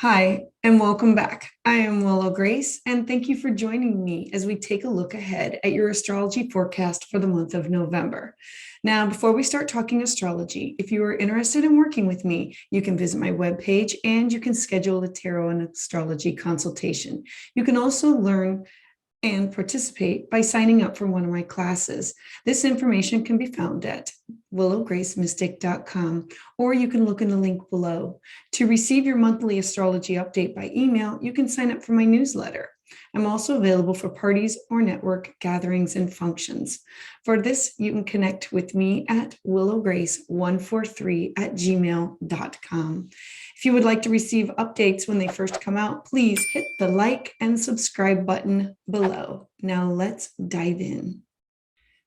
Hi, and welcome back. I am Willow Grace, and thank you for joining me as we take a look ahead at your astrology forecast for the month of November. Now, before we start talking astrology, if you are interested in working with me, you can visit my webpage and you can schedule a tarot and astrology consultation. You can also learn and participate by signing up for one of my classes. This information can be found at willowgracemystic.com, or you can look in the link below. To receive your monthly astrology update by email, you can sign up for my newsletter. I'm also available for parties or network gatherings and functions. For this, you can connect with me at willowgrace143@gmail.com. If you would like to receive updates when they first come out, please hit the like and subscribe button below. Now let's dive in.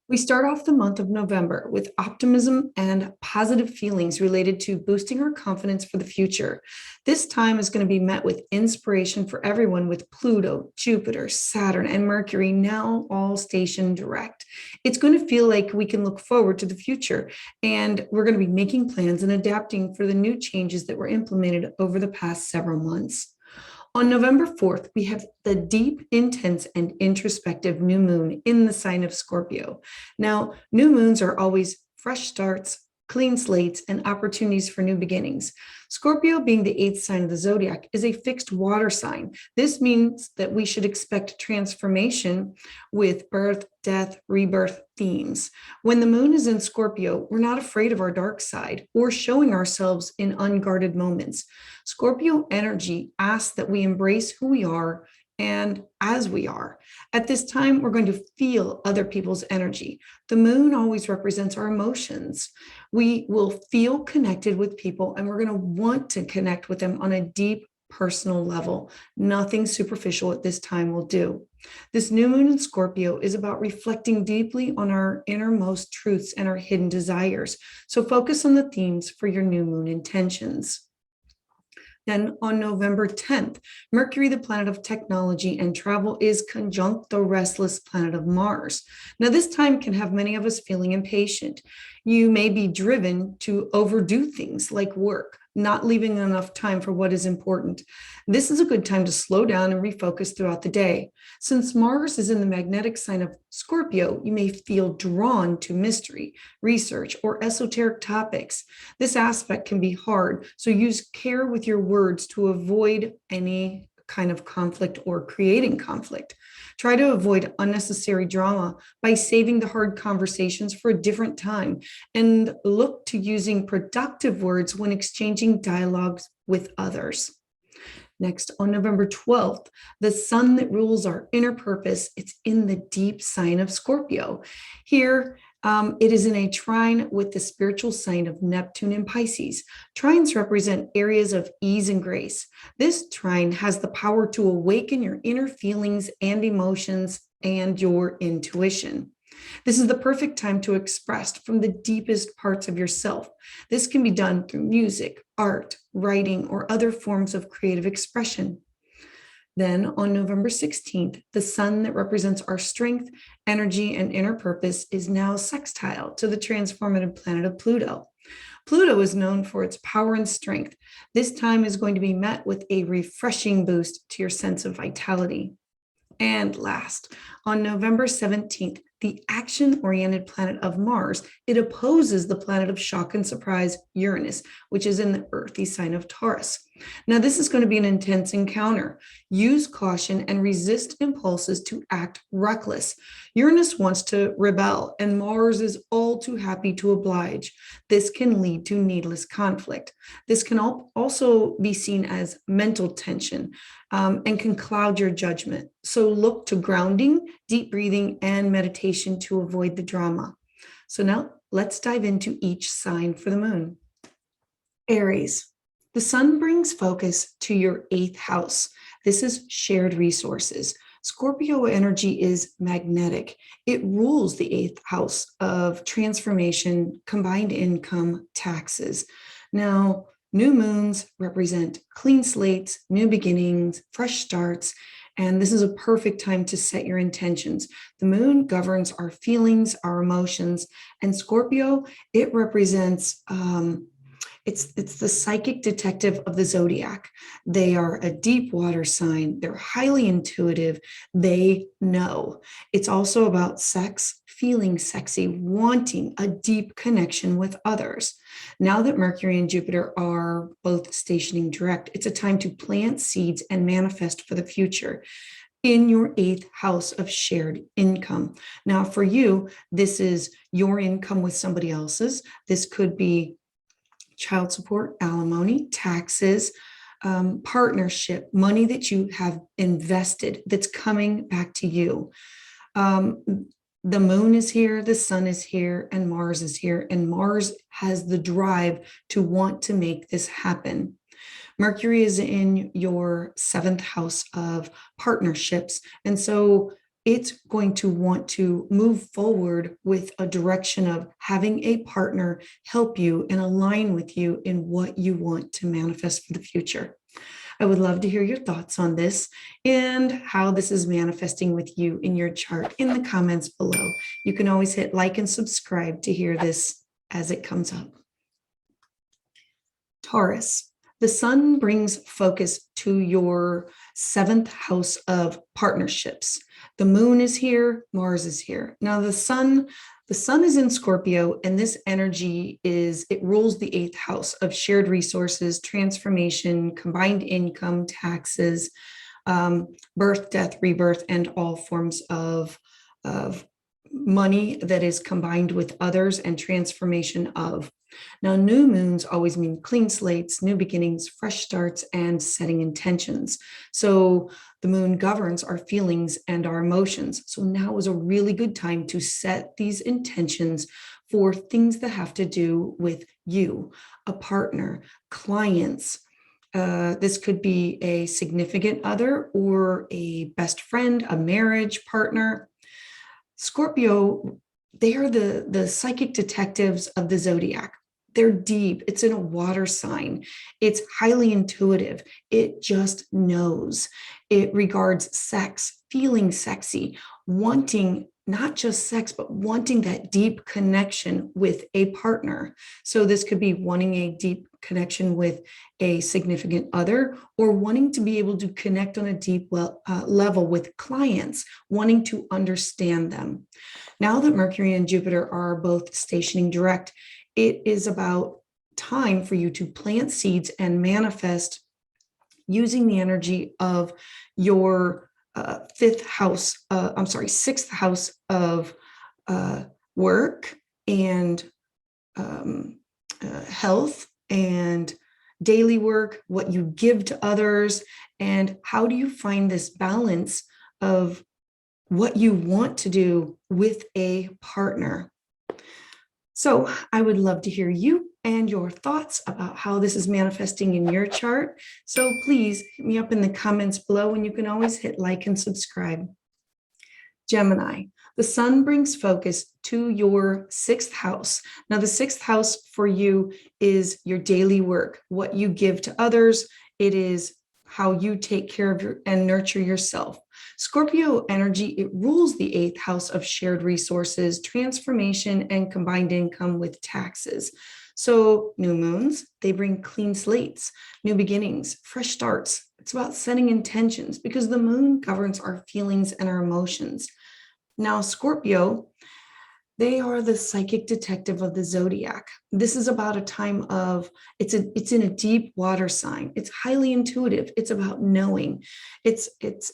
We start off the month of November with optimism and positive feelings related to boosting our confidence for the future. This time is going to be met with inspiration for everyone with Pluto, Jupiter, Saturn, and Mercury now all stationed direct. It's going to feel like we can look forward to the future, and we're going to be making plans and adapting for the new changes that were implemented over the past several months. On November 4th, we have the deep, intense, and introspective new moon in the sign of Scorpio. Now, new moons are always fresh starts, clean slates, and opportunities for new beginnings. Scorpio, being the eighth sign of the zodiac, is a fixed water sign. This means that we should expect transformation with birth, death, rebirth themes. When the moon is in Scorpio, we're not afraid of our dark side or showing ourselves in unguarded moments. Scorpio energy asks that we embrace who we are and as we are. At this time, we're going to feel other people's energy. The moon always represents our emotions. We will feel connected with people, and we're going to want to connect with them on a deep personal level. Nothing superficial at this time will do. This new moon in Scorpio is about reflecting deeply on our innermost truths and our hidden desires. So focus on the themes for your new moon intentions. Then on November 10th, Mercury, the planet of technology and travel, is conjunct the restless planet of Mars. Now, this time can have many of us feeling impatient. You may be driven to overdo things like work, not leaving enough time for what is important. This is a good time to slow down and refocus throughout the day. Since Mars is in the magnetic sign of Scorpio, you may feel drawn to mystery, research, or esoteric topics. This aspect can be hard, so use care with your words to avoid any kind of conflict or creating conflict. Try to avoid unnecessary drama by saving the hard conversations for a different time, and look to using productive words when exchanging dialogues with others. Next, on November 12th, the sun that rules our inner purpose, it's in the deep sign of Scorpio. Here, it is in a trine with the spiritual sign of Neptune and Pisces. Trines represent areas of ease and grace. This trine has the power to awaken your inner feelings and emotions and your intuition. This is the perfect time to express from the deepest parts of yourself. This can be done through music, art, writing, or other forms of creative expression. Then on November 16th, the sun that represents our strength, energy, and inner purpose is now sextile to the transformative planet of Pluto. Pluto is known for its power and strength. This time is going to be met with a refreshing boost to your sense of vitality. And last, on November 17th, the action-oriented planet of Mars, it opposes the planet of shock and surprise, Uranus, which is in the earthy sign of Taurus. Now, this is going to be an intense encounter. Use caution and resist impulses to act reckless. Uranus wants to rebel, and Mars is all too happy to oblige. This can lead to needless conflict. This can also be seen as mental tension and can cloud your judgment. So look to grounding, deep breathing, and meditation to avoid the drama. So now let's dive into each sign for the moon. Aries. The sun brings focus to your eighth house. This is shared resources. Scorpio energy is magnetic. It rules the eighth house of transformation, combined income, taxes. Now, new moons represent clean slates, new beginnings, fresh starts, and this is a perfect time to set your intentions. The moon governs our feelings, our emotions, and Scorpio, it represents It's the psychic detective of the zodiac. They are a deep water sign. They're highly intuitive. They know. It's also about sex, feeling sexy, wanting a deep connection with others. Now that Mercury and Jupiter are both stationing direct, it's a time to plant seeds and manifest for the future in your eighth house of shared income. Now, for you, this is your income with somebody else's. This could be child support, alimony, taxes, partnership, money that you have invested that's coming back to you. The moon is here, the sun is here, and Mars is here. And Mars has the drive to want to make this happen. Mercury is in your seventh house of partnerships. And so it's going to want to move forward with a direction of having a partner help you and align with you in what you want to manifest for the future. I would love to hear your thoughts on this and how this is manifesting with you in your chart in the comments below. You can always hit like and subscribe to hear this as it comes up. Taurus. The sun brings focus to your seventh house of partnerships. The moon is here, Mars is here. Now the sun is in Scorpio, and this energy it rules the eighth house of shared resources, transformation, combined income, taxes, birth, death, rebirth, and all forms of money that is combined with others and transformation of. Now, new moons always mean clean slates, new beginnings, fresh starts, and setting intentions. So the moon governs our feelings and our emotions. So now is a really good time to set these intentions for things that have to do with you, a partner, clients. This could be a significant other or a best friend, a marriage partner. Scorpio, they are the psychic detectives of the zodiac. They're deep. It's in a water sign. It's highly intuitive. It just knows. It regards sex, feeling sexy, wanting not just sex, but wanting that deep connection with a partner. So this could be wanting a deep connection with a significant other, or wanting to be able to connect on a deep level with clients, wanting to understand them. Now that Mercury and Jupiter are both stationing direct, it is about time for you to plant seeds and manifest using the energy of your sixth house of work and health and daily work, what you give to others, and how do you find this balance of what you want to do with a partner. So I would love to hear you and your thoughts about how this is manifesting in your chart. So please hit me up in the comments below, and you can always hit like and subscribe. Gemini, the sun brings focus to your sixth house. Now, the sixth house for you is your daily work, what you give to others. It is how you take care of and nurture yourself. Scorpio energy, it rules the eighth house of shared resources, transformation, and combined income with taxes. So new moons, they bring clean slates, new beginnings, fresh starts. It's about setting intentions because the moon governs our feelings and our emotions. Now, Scorpio, they are the psychic detective of the zodiac. This is about a time of, it's in a deep water sign. It's highly intuitive. It's about knowing. It's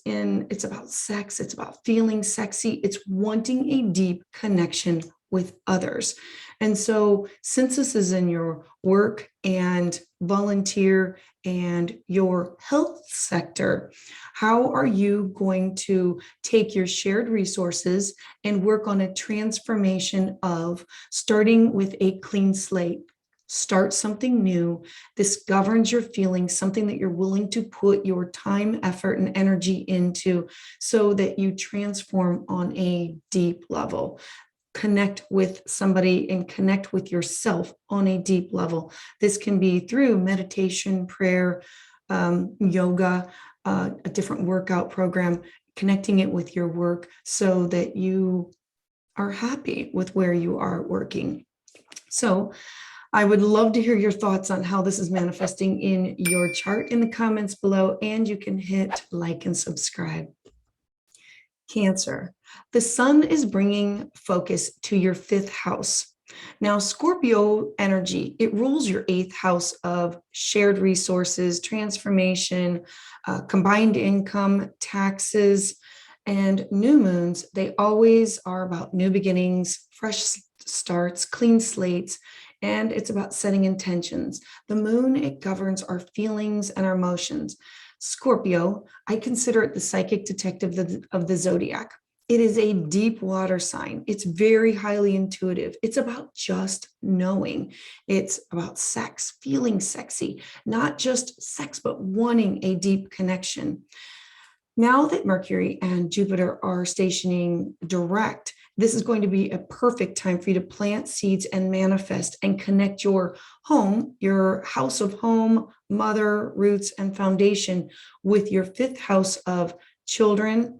about sex. It's about feeling sexy. It's wanting a deep connection with others. And so since this is in your work and volunteer and your health sector, how are you going to take your shared resources and work on a transformation of starting with a clean slate? Start something new. This governs your feelings, something that you're willing to put your time, effort, and energy into so that you transform on a deep level. Connect with somebody and connect with yourself on a deep level. This can be through meditation, prayer, yoga, a different workout program, connecting it with your work so that you are happy with where you are working. So I would love to hear your thoughts on how this is manifesting in your chart in the comments below, and you can hit like and subscribe. Cancer. The sun is bringing focus to your 5th house. Now, Scorpio energy, it rules your 8th house of shared resources, transformation, combined income, taxes, and new moons. They always are about new beginnings, fresh starts, clean slates, and it's about setting intentions. The moon, it governs our feelings and our emotions. Scorpio, I consider it the psychic detective of the zodiac. It is a deep water sign. It's very highly intuitive. It's about just knowing. It's about sex, feeling sexy, not just sex, but wanting a deep connection. Now that Mercury and Jupiter are stationing direct, this is going to be a perfect time for you to plant seeds and manifest and connect your home, your house of home, mother, roots, and foundation with your 5th house of children.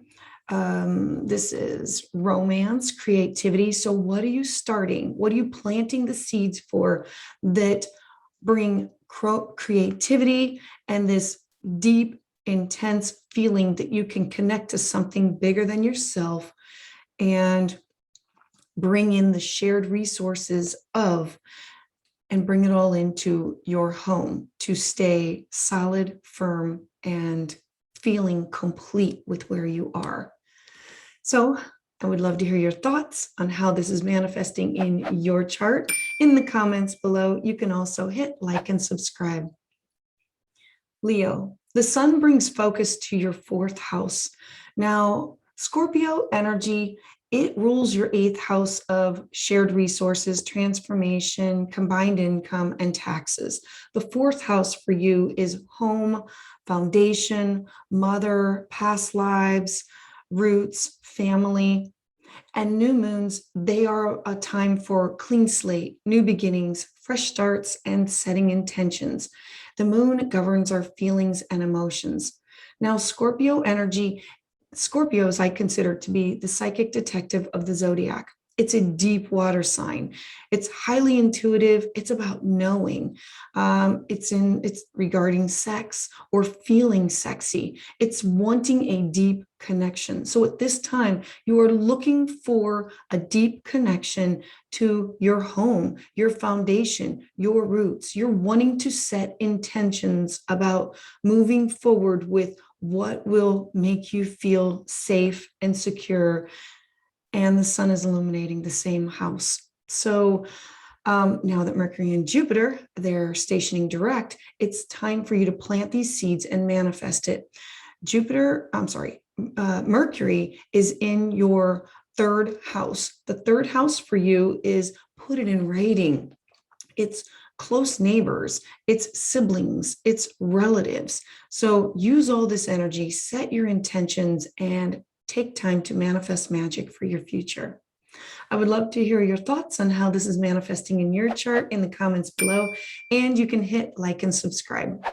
This is romance, creativity. So what are you starting? What are you planting the seeds for that bring creativity and this deep, intense feeling that you can connect to something bigger than yourself and bring in the shared resources of and bring it all into your home to stay solid, firm, and feeling complete with where you are. So I would love to hear your thoughts on how this is manifesting in your chart in the comments below. You can also hit like and subscribe. Leo, the sun brings focus to your 4th house. Now, Scorpio energy, it rules your 8th house of shared resources, transformation, combined income, and taxes. The 4th house for you is home, foundation, mother, past lives, roots, family. And new moons, they are a time for clean slate, new beginnings, fresh starts, and setting intentions. The moon governs our feelings and emotions. Now, Scorpio energy, Scorpios I consider to be the psychic detective of the zodiac. It's a deep water sign. It's highly intuitive. It's about knowing. It's regarding sex or feeling sexy. It's wanting a deep connection. So at this time, you are looking for a deep connection to your home, your foundation, your roots. You're wanting to set intentions about moving forward with what will make you feel safe and secure. And the sun is illuminating the same house. So now that Mercury and Jupiter, they're stationing direct, it's time for you to plant these seeds and manifest it. Mercury is in your 3rd house. The 3rd house for you is put it in writing. It's close neighbors, it's siblings, it's relatives. So use all this energy, set your intentions, and take time to manifest magic for your future. I would love to hear your thoughts on how this is manifesting in your chart in the comments below, and you can hit like and subscribe.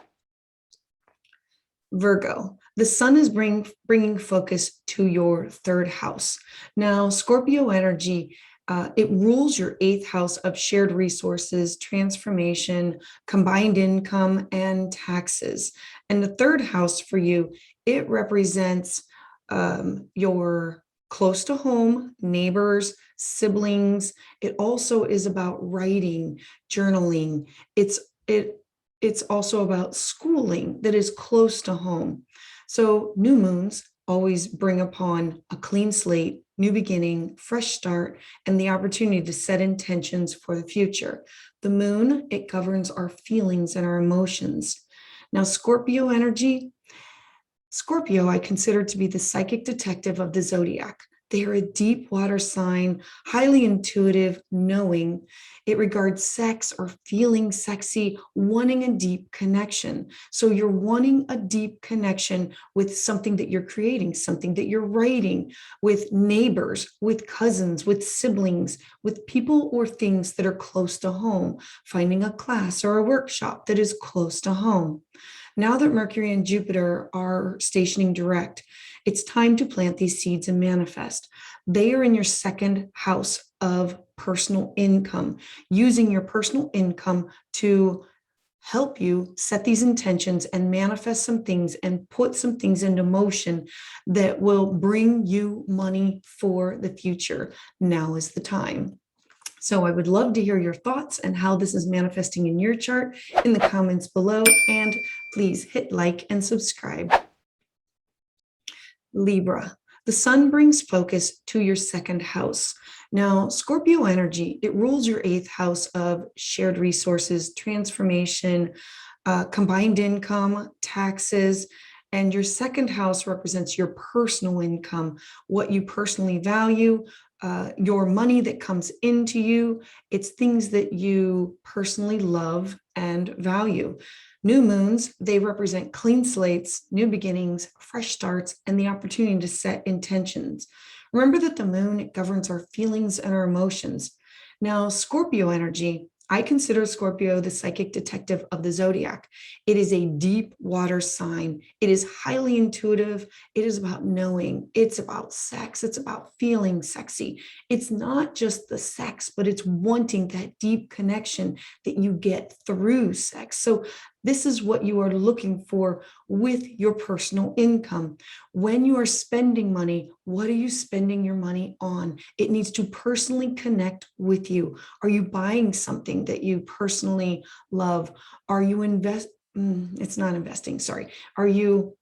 Virgo, the sun is bringing focus to your 3rd house. Now, Scorpio energy, it rules your 8th house of shared resources, transformation, combined income, and taxes. And the 3rd house for you, it represents your close to home, neighbors, siblings. It also is about writing, journaling. It's also about schooling that is close to home. So new moons always bring upon a clean slate, new beginning, fresh start, and the opportunity to set intentions for the future. The moon, it governs our feelings and our emotions. Now, Scorpio energy, Scorpio, I consider to be the psychic detective of the zodiac. They are a deep water sign, highly intuitive, knowing. It regards sex or feeling sexy, wanting a deep connection. So you're wanting a deep connection with something that you're creating, something that you're writing, with neighbors, with cousins, with siblings, with people or things that are close to home, finding a class or a workshop that is close to home. Now that Mercury and Jupiter are stationing direct, it's time to plant these seeds and manifest. They are in your second house of personal income, using your personal income to help you set these intentions and manifest some things and put some things into motion that will bring you money for the future. Now is the time. So I would love to hear your thoughts and how this is manifesting in your chart in the comments below. And please hit like and subscribe. Libra, the sun brings focus to your second house. Now, Scorpio energy, it rules your eighth house of shared resources, transformation, combined income, taxes, and your second house represents your personal income, what you personally value, your money that comes into you. It's things that you personally love and value. New moons, they represent clean slates, new beginnings, fresh starts, and the opportunity to set intentions. Remember that the moon, it governs our feelings and our emotions. Now, Scorpio energy, I consider Scorpio the psychic detective of the zodiac. It is a deep water sign. It is highly intuitive. It is about knowing. It's about sex. It's about feeling sexy. It's not just the sex, but it's wanting that deep connection that you get through sex. So this is what you are looking for with your personal income. When you are spending money, what are you spending your money on? It needs to personally connect with you. Are you buying something that you personally love? Are you it's not investing, sorry. Are you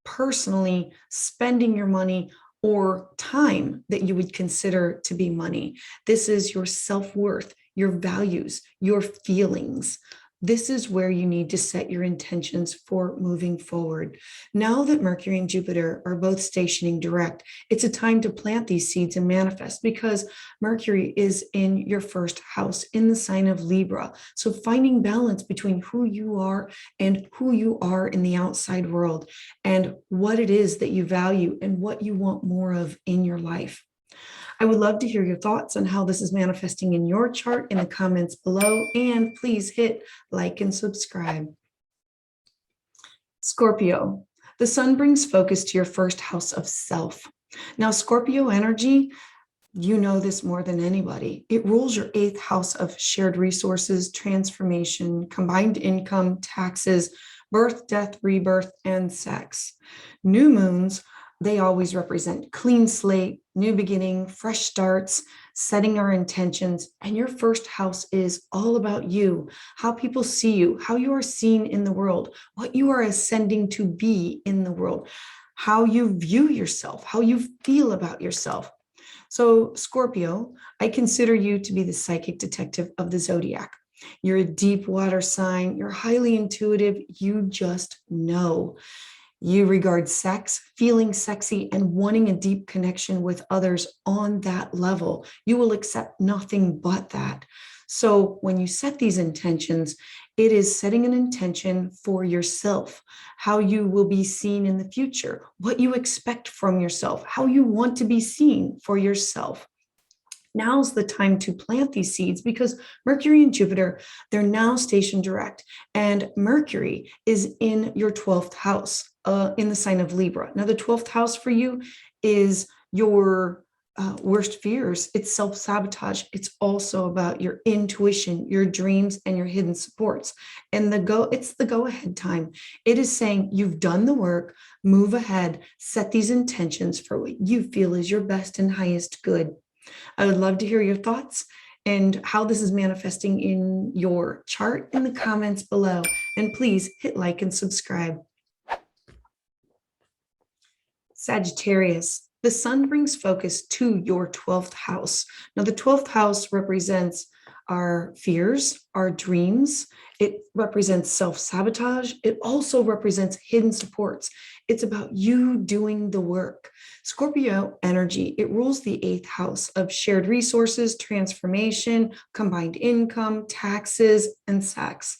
personally spending your money or time that you would consider to be money? This is your self-worth, your values, your feelings. This is where you need to set your intentions for moving forward. Now that Mercury and Jupiter are both stationing direct, it's a time to plant these seeds and manifest, because Mercury is in your first house in the sign of Libra. So finding balance between who you are and who you are in the outside world, and what it is that you value and what you want more of in your life. I would love to hear your thoughts on how this is manifesting in your chart in the comments below, and please hit like and subscribe. Scorpio, the sun brings focus to your first house of self. Now, Scorpio energy, you know this more than anybody. It rules your eighth house of shared resources, transformation, combined income, taxes, birth, death, rebirth, and sex. New moons, they always represent clean slate, new beginning, fresh starts, setting our intentions. And your first house is all about you, how people see you, how you are seen in the world, what you are ascending to be in the world, how you view yourself, how you feel about yourself. So Scorpio, I consider you to be the psychic detective of the zodiac. You're a deep water sign. You're highly intuitive. You just know. You regard sex, feeling sexy, and wanting a deep connection with others on that level. You will accept nothing but that. So when you set these intentions, it is setting an intention for yourself, how you will be seen in the future, what you expect from yourself, how you want to be seen for yourself. Now's the time to plant these seeds, because Mercury and Jupiter, they're now stationed direct, and Mercury is in your 12th house in the sign of Libra. Now, the 12th house for you is your worst fears. It's self-sabotage. It's also about your intuition, your dreams, and your hidden supports. And it's the go-ahead time. It is saying you've done the work, move ahead, set these intentions for what you feel is your best and highest good. I would love to hear your thoughts and how this is manifesting in your chart in the comments below. And please hit like and subscribe. Sagittarius, the sun brings focus to your 12th house. Now, the 12th house represents our fears, our dreams. It represents self-sabotage. It also represents hidden supports. It's about you doing the work. Scorpio energy, it rules the eighth house of shared resources, transformation, combined income, taxes, and sex.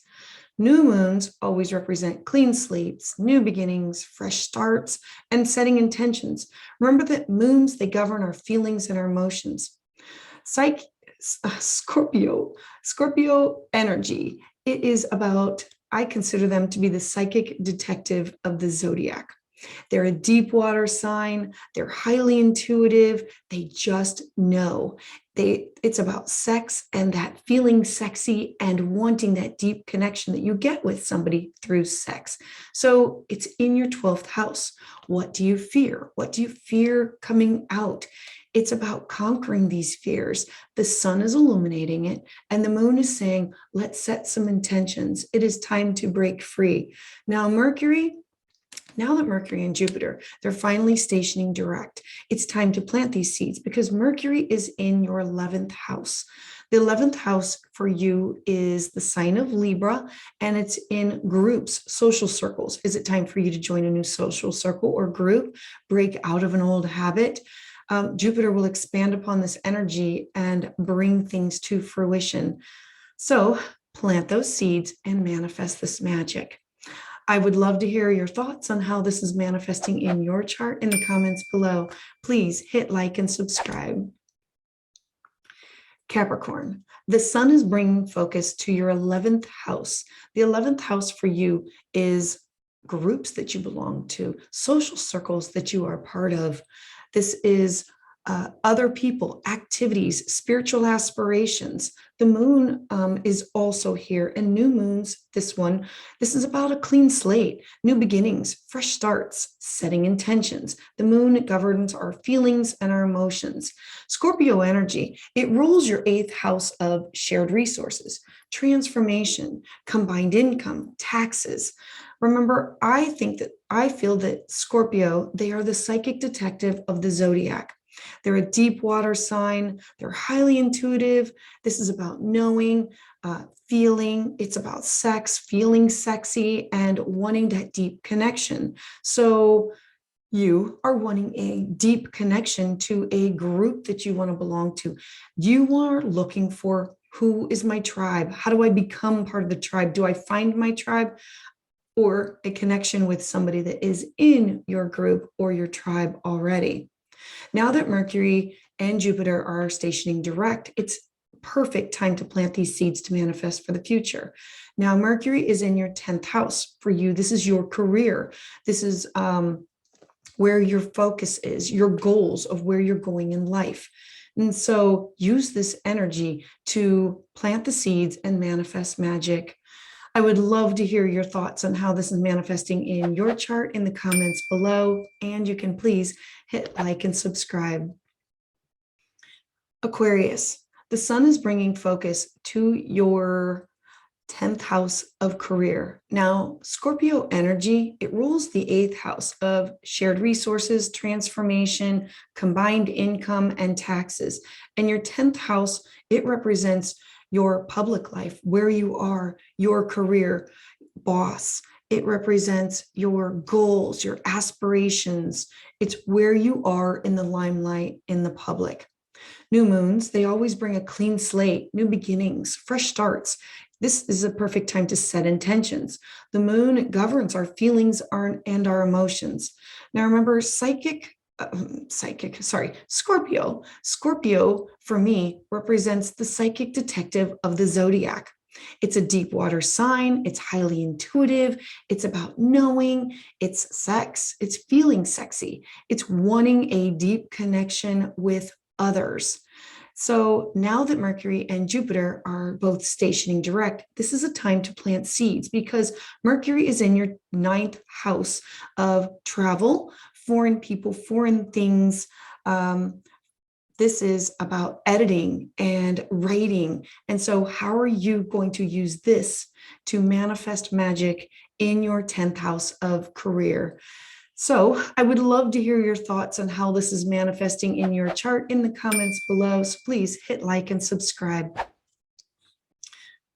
New moons always represent clean slates, new beginnings, fresh starts, and setting intentions. Remember that moons, they govern our feelings and our emotions. Scorpio energy, it is about I consider them to be the psychic detective of the zodiac. They're a deep water sign. They're highly intuitive. They just know. It's about sex and that feeling sexy and wanting that deep connection that you get with somebody through sex. So it's in your 12th house. What do you fear? What do you fear coming out? It's about conquering these fears. The sun is illuminating it, and the moon is saying, let's set some intentions. It is time to break free. Now that Mercury and Jupiter, they're finally stationing direct, it's time to plant these seeds because Mercury is in your 11th house. The 11th house for you is the sign of Libra, and it's in groups, social circles. Is it time for you to join a new social circle or group, break out of an old habit? Jupiter will expand upon this energy and bring things to fruition. So plant those seeds and manifest this magic. I would love to hear your thoughts on how this is manifesting in your chart in the comments below. Please hit like and subscribe. Capricorn, the sun is bringing focus to your 11th house. The 11th house for you is groups that you belong to, social circles that you are part of. This is other people, activities, spiritual aspirations. The moon is also here, and new moons, this is about a clean slate, new beginnings, fresh starts, setting intentions. The moon governs our feelings and our emotions. Scorpio energy, it rules your 8th house of shared resources, transformation, combined income, taxes. Remember, I feel that Scorpio, they are the psychic detective of the zodiac. They're a deep water sign. They're highly intuitive. This is about knowing, feeling. It's about sex, feeling sexy, and wanting that deep connection. So you are wanting a deep connection to a group that you want to belong to. You are looking for, who is my tribe? How do I become part of the tribe? Do I find my tribe? Or a connection with somebody that is in your group or your tribe already. Now that Mercury and Jupiter are stationing direct, it's perfect time to plant these seeds to manifest for the future. Now, Mercury is in your 10th house for you. This is your career. This is where your focus is, your goals of where you're going in life. And so use this energy to plant the seeds and manifest magic. I would love to hear your thoughts on how this is manifesting in your chart in the comments below, and you can please hit like and subscribe. Aquarius, the sun is bringing focus to your 10th house of career. Now, Scorpio energy, it rules the 8th house of shared resources, transformation, combined income, and taxes. And your 10th house, it represents your public life, where you are, your career, boss. It represents your goals, your aspirations. It's where you are in the limelight in the public. New moons, they always bring a clean slate, new beginnings, fresh starts. This is a perfect time to set intentions. The moon governs our feelings and our emotions. Now remember, Scorpio. Scorpio, for me, represents the psychic detective of the zodiac. It's a deep water sign. It's highly intuitive. It's about knowing. It's sex. It's feeling sexy. It's wanting a deep connection with others. So now that Mercury and Jupiter are both stationing direct, this is a time to plant seeds because Mercury is in your 9th house of travel, foreign people, foreign things. This is about editing and writing. And so how are you going to use this to manifest magic in your 10th house of career? So I would love to hear your thoughts on how this is manifesting in your chart in the comments below. So please hit like and subscribe.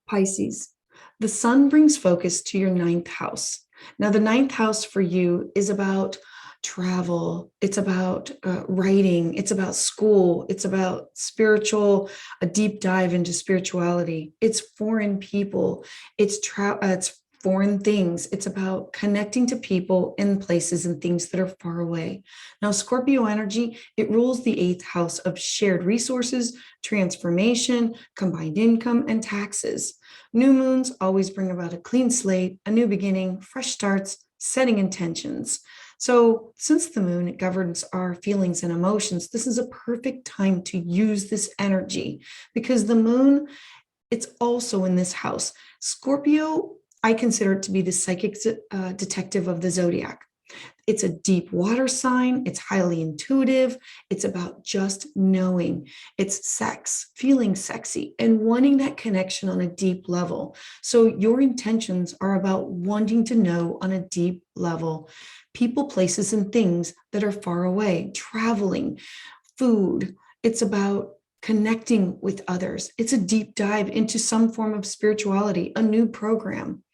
Pisces, the sun brings focus to your 9th house. Now the 9th house for you is about travel. It's about writing. It's about school. It's about a deep dive into spirituality. It's foreign people. It's foreign things. It's about connecting to people and places and things that are far away. Now, Scorpio energy, it rules the 8th house of shared resources, transformation, combined income, and taxes. New moons always bring about a clean slate, a new beginning, fresh starts, setting intentions. So since the moon, it governs our feelings and emotions, this is a perfect time to use this energy because the moon, it's also in this house. Scorpio, I consider it to be the psychic detective of the zodiac. It's a deep water sign. It's highly intuitive. It's about just knowing. It's sex, feeling sexy, and wanting that connection on a deep level. So your intentions are about wanting to know on a deep level people, places, and things that are far away, traveling, food. It's about connecting with others. It's a deep dive into some form of spirituality, a new program.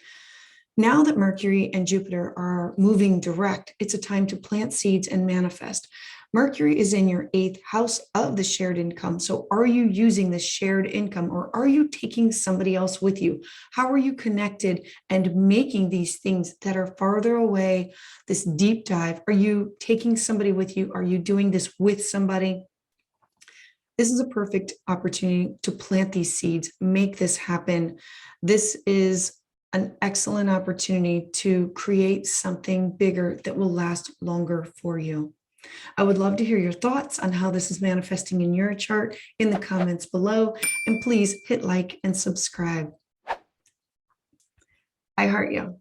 Now that Mercury and Jupiter are moving direct, it's a time to plant seeds and manifest. Mercury is in your 8th house of the shared income. So are you using this shared income or are you taking somebody else with you? How are you connected and making these things that are farther away, this deep dive? Are you taking somebody with you? Are you doing this with somebody? This is a perfect opportunity to plant these seeds, make this happen. This is an excellent opportunity to create something bigger that will last longer for you. I would love to hear your thoughts on how this is manifesting in your chart in the comments below. And please hit like and subscribe. I heart you.